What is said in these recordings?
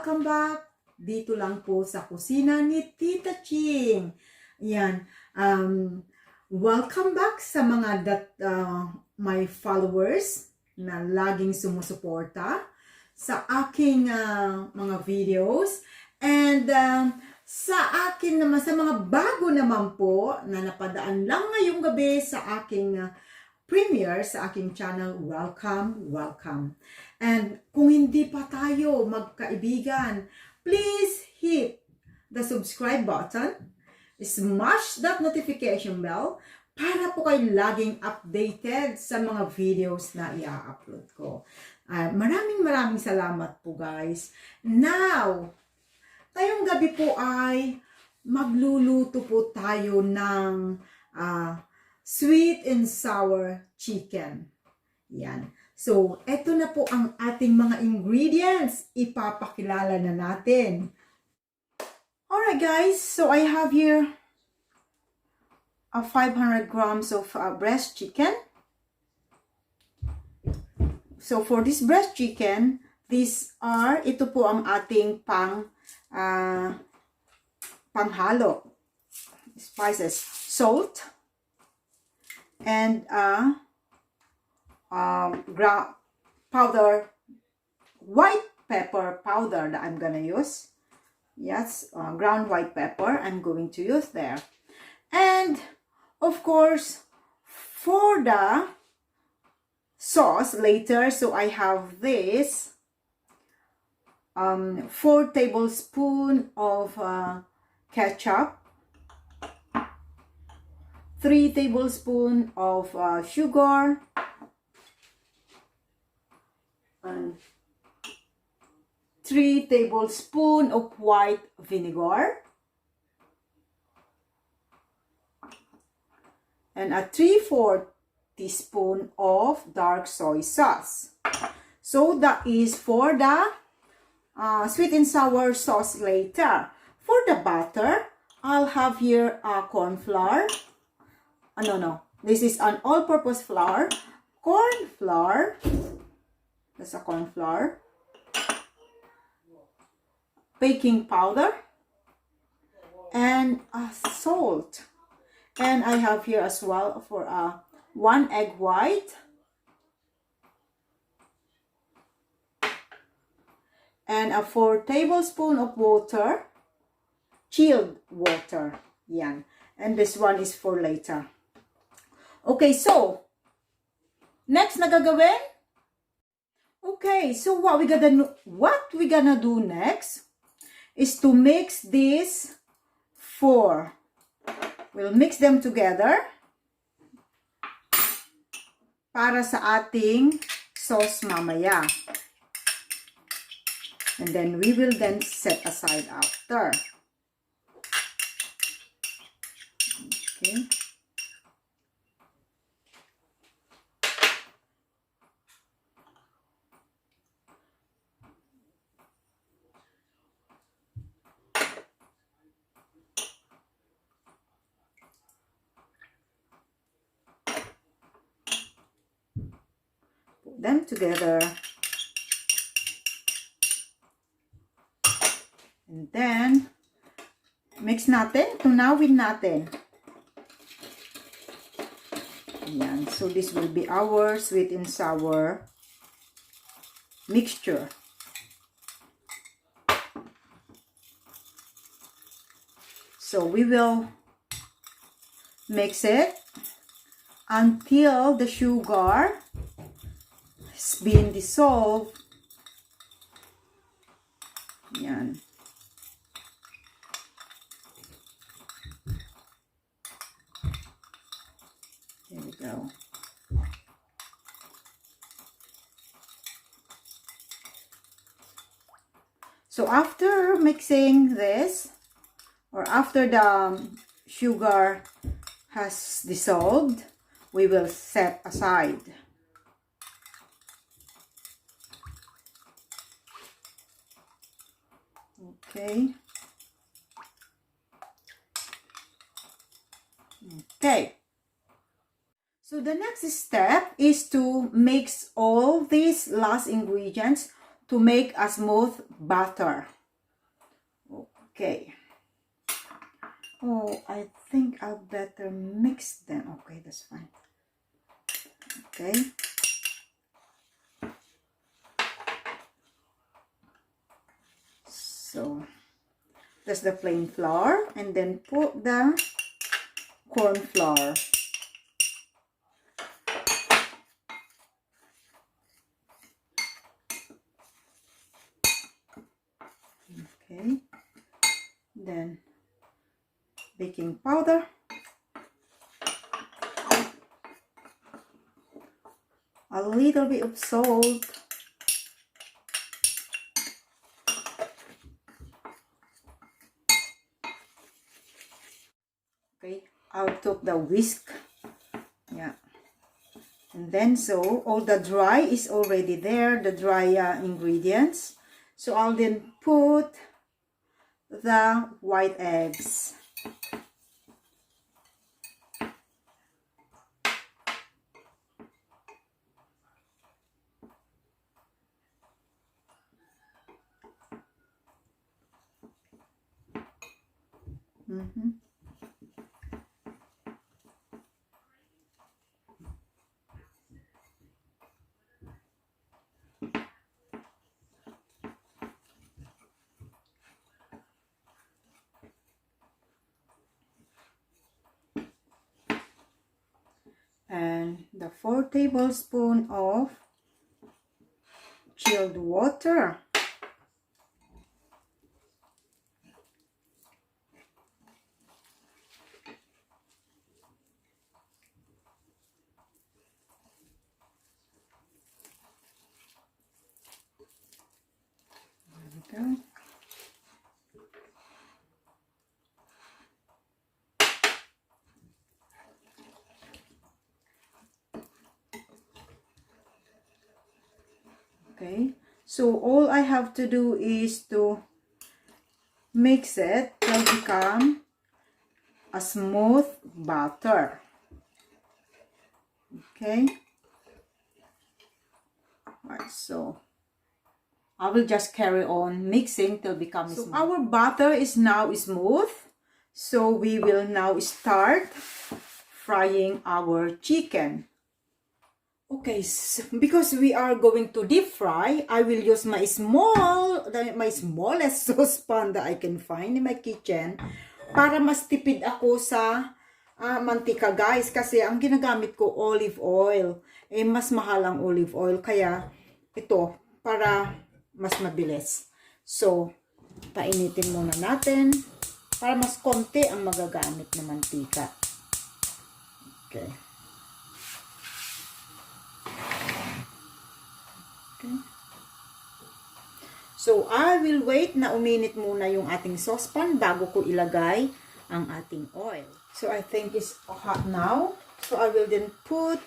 welcome back dito lang po sa kusina ni Tita Ching. Yan. Welcome back sa mga my followers na laging sumusuporta sa aking mga videos. And sa akin naman, sa mga bago naman po na napadaan lang ngayong gabi sa aking premiere sa aking channel, welcome, welcome. And kung hindi pa tayo magkaibigan, please hit the subscribe button, smash that notification bell para po kayo laging updated sa mga videos na i-upload ko. Maraming salamat po guys. Now, ngayong gabi po ay magluluto po tayo ng sweet and sour chicken. Yan. So, eto na po ang ating mga ingredients. Ipapakilala na natin. Alright guys, so I have here 500 grams of breast chicken. So, for this breast chicken, ito po ang ating panghalo. Spices. Salt. And white pepper powder that I'm gonna use. Yes, ground white pepper I'm going to use there. And of course, for the sauce later, so I have this 4 tablespoons of ketchup, 3 tablespoons of sugar, and 3 tablespoons of white vinegar, and a 3/4 teaspoon of dark soy sauce. So that is for the sweet and sour sauce later. For the butter, I'll have here corn flour. No. This is an all-purpose flour. Corn flour. That's a corn flour. Baking powder. And salt. And I have here as well for 1 egg white. And 4 tablespoons of water. Chilled water. Yan. And this one is for later. Okay, so next na gagawin? Okay, so what we gonna do next is to mix this 4. We'll mix them together para sa ating sauce mamaya. And then we will then set aside after. Okay. Put them together. And then, mix natin. Tunawin natin. Ayan. So, this will be our sweet and sour mixture. So, we will mix it until the sugar has been dissolved. Ayan. There we go. So after mixing this, or after the sugar has dissolved, we will set aside. Okay. Okay. So the next step is to mix all these last ingredients to make a smooth batter. Okay. Oh, I think I'll better mix them. Okay, that's fine. Okay. So, that's the plain flour. And then put the corn flour. Okay. Then, baking powder. A little bit of salt. Okay, I'll took the whisk. Yeah. And then so all the dry is already there, the dry ingredients. So I'll then put the white eggs. And the 4 tablespoons of chilled water. There we go. Okay, so all I have to do is to mix it till become a smooth batter. Okay, right, so I will just carry on mixing till become smooth. Our batter is now smooth, so we will now start frying our chicken. Okay, so because we are going to deep fry, I will use my smallest saucepan that I can find in my kitchen para mas tipid ako sa mantika, guys, kasi ang ginagamit ko olive oil. Eh mas mahal ang olive oil, kaya ito para mas mabilis. So, painitin muna natin para mas konti ang magagamit na mantika. Okay. So, I will wait na uminit muna yung ating saucepan bago ko ilagay ang ating oil. So, I think it's hot now. So, I will then put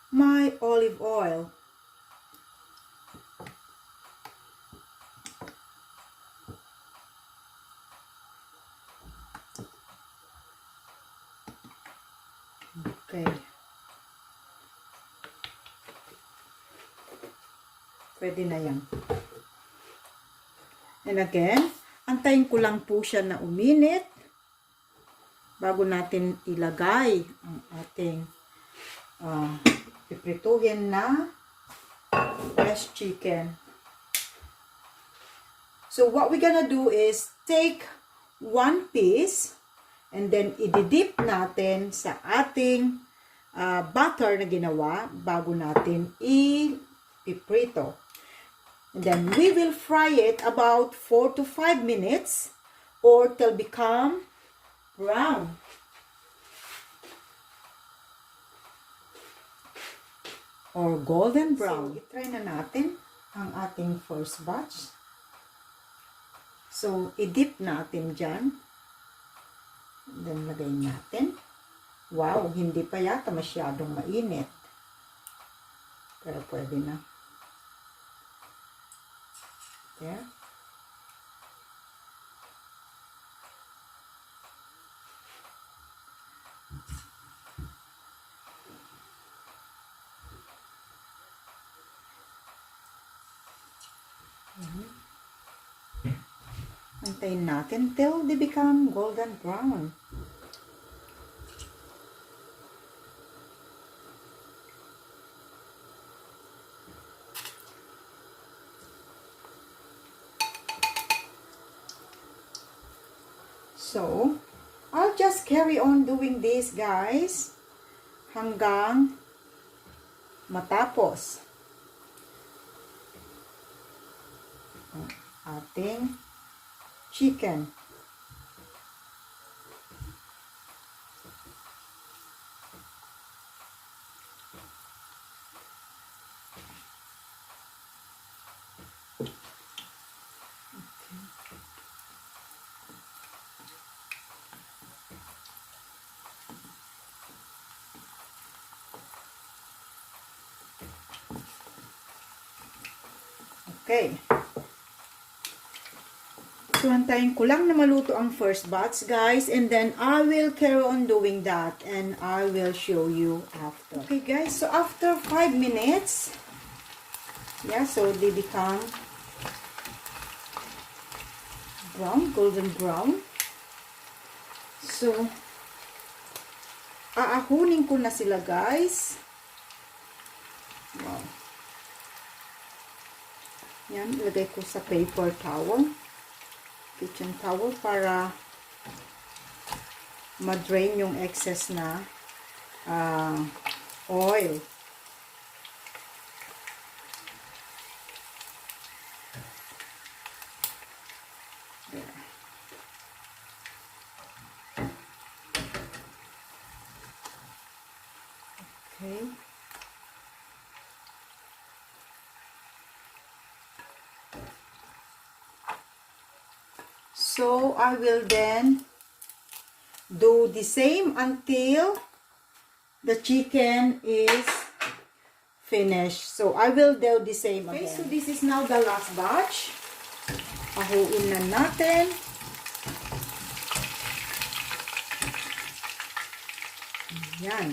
my olive oil. Okay. Pwede na yan. And again, antayin ko lang po siya na uminit bago natin ilagay ang ating piprituhin na breast chicken. So what we're gonna do is take one piece and then i-dip natin sa ating butter na ginawa bago natin i-piprito. And then we will fry it about 4 to 5 minutes or till become brown. Or golden brown. So, i-try na natin ang ating first batch. So, i-dip natin dyan. And then, lagay natin. Wow, hindi pa yata masyadong mainit. Pero pwede na. Yeah. Antayin natin till they become golden brown. So, I'll just carry on doing this, guys, hanggang matapos ang ating chicken. Okay. So, antayin ko lang na maluto ang first batch, guys. And then, I will carry on doing that. And I will show you after. Okay, guys. So, after 5 minutes, yeah, so they become brown, golden brown. So, aahunin ko na sila, guys. Wow. Yan, ilagay ko sa paper towel. Kitchen towel para ma-drain yung excess na oil. There. Okay. So, I will then do the same until the chicken is finished. So, I will do the same again. Okay, so this is now the last batch. Ahuin na natin. Yan.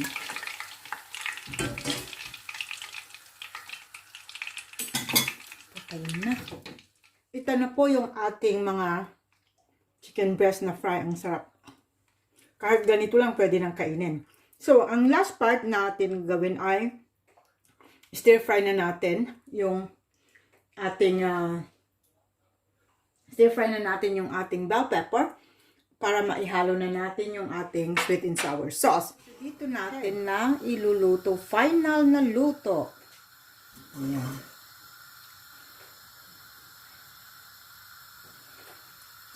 Patayin na. Ito na po yung ating mga chicken breast na fry. Ang sarap. Kahit ganito lang, pwede nang kainin. So, ang last part natin gawin ay stir fry na natin yung ating bell pepper para maihalo na natin yung ating sweet and sour sauce. Dito natin na iluluto. Final na luto. Ayan.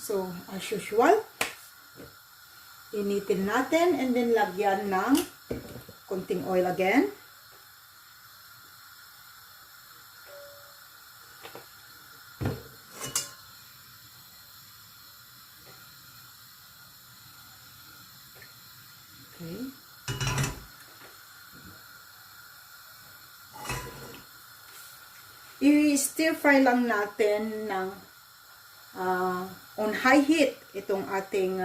So, as usual, initin natin and then lagyan ng konting oil again. Okay. I-stir fry lang natin ng on high heat itong ating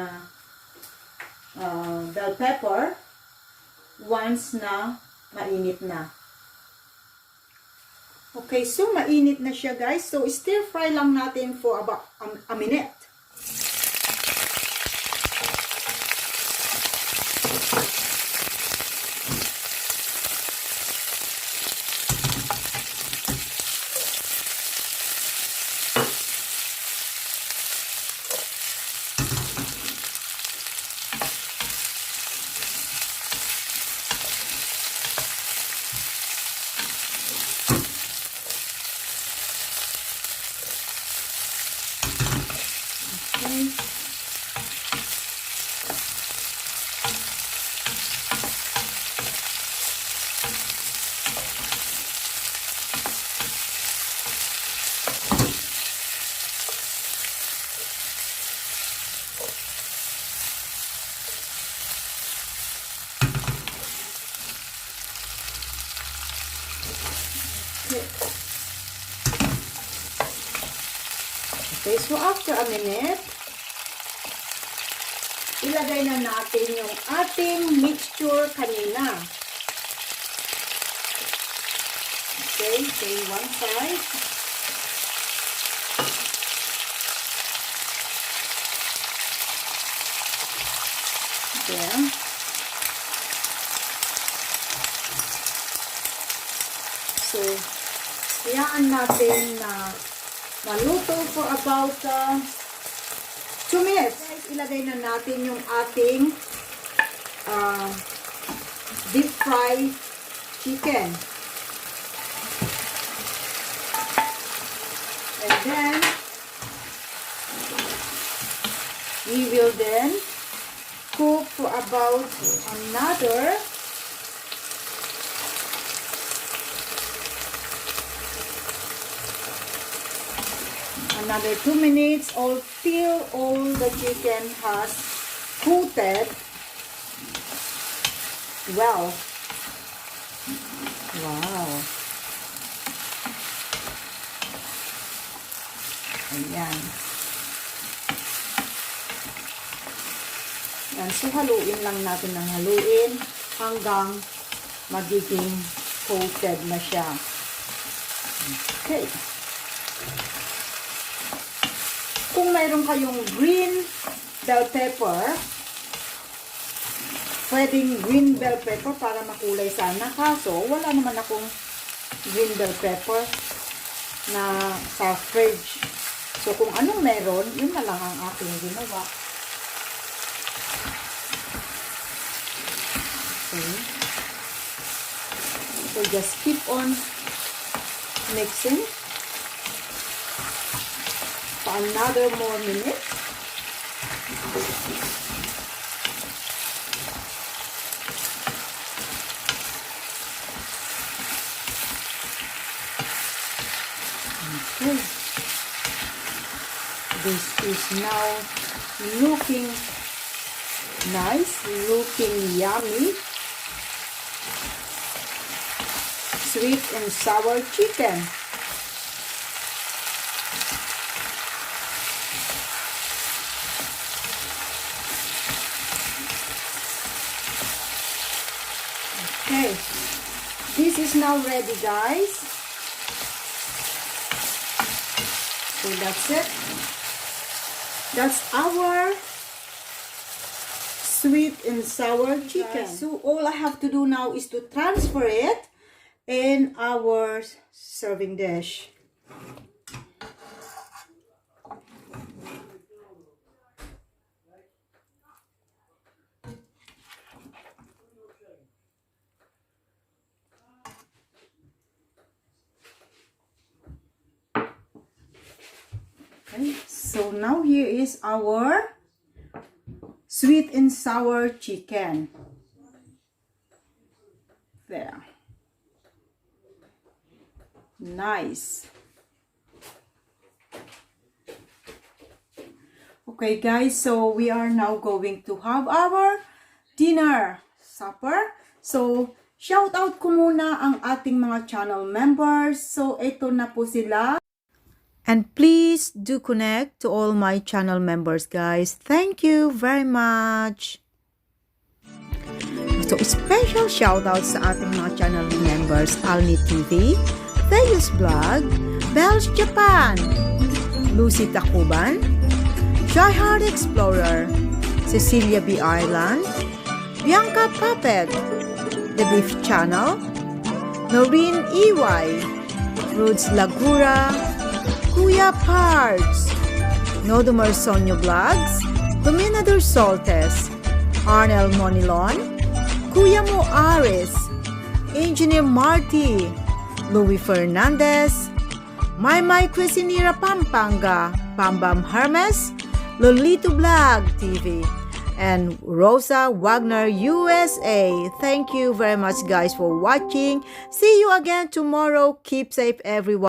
bell pepper once na mainit na. Okay, so mainit na siya, guys. So stir fry lang natin for about a minute. Okay, so after a minute, ilagay na natin yung ating mixture kanina. Okay, one side. There. So, hayaan natin na maluto for about 2 minutes. Guys, ilagay na natin yung ating deep fried chicken. And then, we will then cook for about another 2 minutes till all the chicken has coated well. Wow. Ayan. Yan. So, haluin lang natin ng haluin hanggang magiging coated na siya. Okay. Kung mayroon kayong green bell pepper, pwedeng green bell pepper para makulay sana. Kaso, wala naman akong green bell pepper na sa fridge. So, kung anong meron, yun na lang ang aking ginawa. Okay. So, just keep on mixing for another more minute. Okay. This is now looking nice, looking yummy. Sweet and sour chicken. Okay, this is now ready, guys. So that's it. That's our sweet and sour chicken. So all I have to do now is to transfer it in our serving dish. Okay, so now here is our sweet and sour chicken. There. Nice. Okay, guys, so we are now going to have our dinner supper. So, shout out ko muna ang ating mga channel members. So, ito na po sila. And please do connect to all my channel members, guys. Thank you very much. So, special shout out sa ating mga channel members, Alni TV, Theus Vlog, Bells Japan, Lucy Takuban, Shy Heart Explorer, Cecilia B. Ireland, Bianca Puppet, The Beef Channel, Noreen EY, Rudes Lagura, Kuya Pards, Nodomar Sonyo Vlogs, Dominador Soltes, Arnel Monilon, Kuya Mo Aris, Engineer Marty, Louis Fernandez, Maymay Cuisinira Pampanga, Bambam Hermes, Lolito Vlog TV, and Rosa Wagner USA. Thank you very much, guys, for watching. See you again tomorrow. Keep safe, everyone.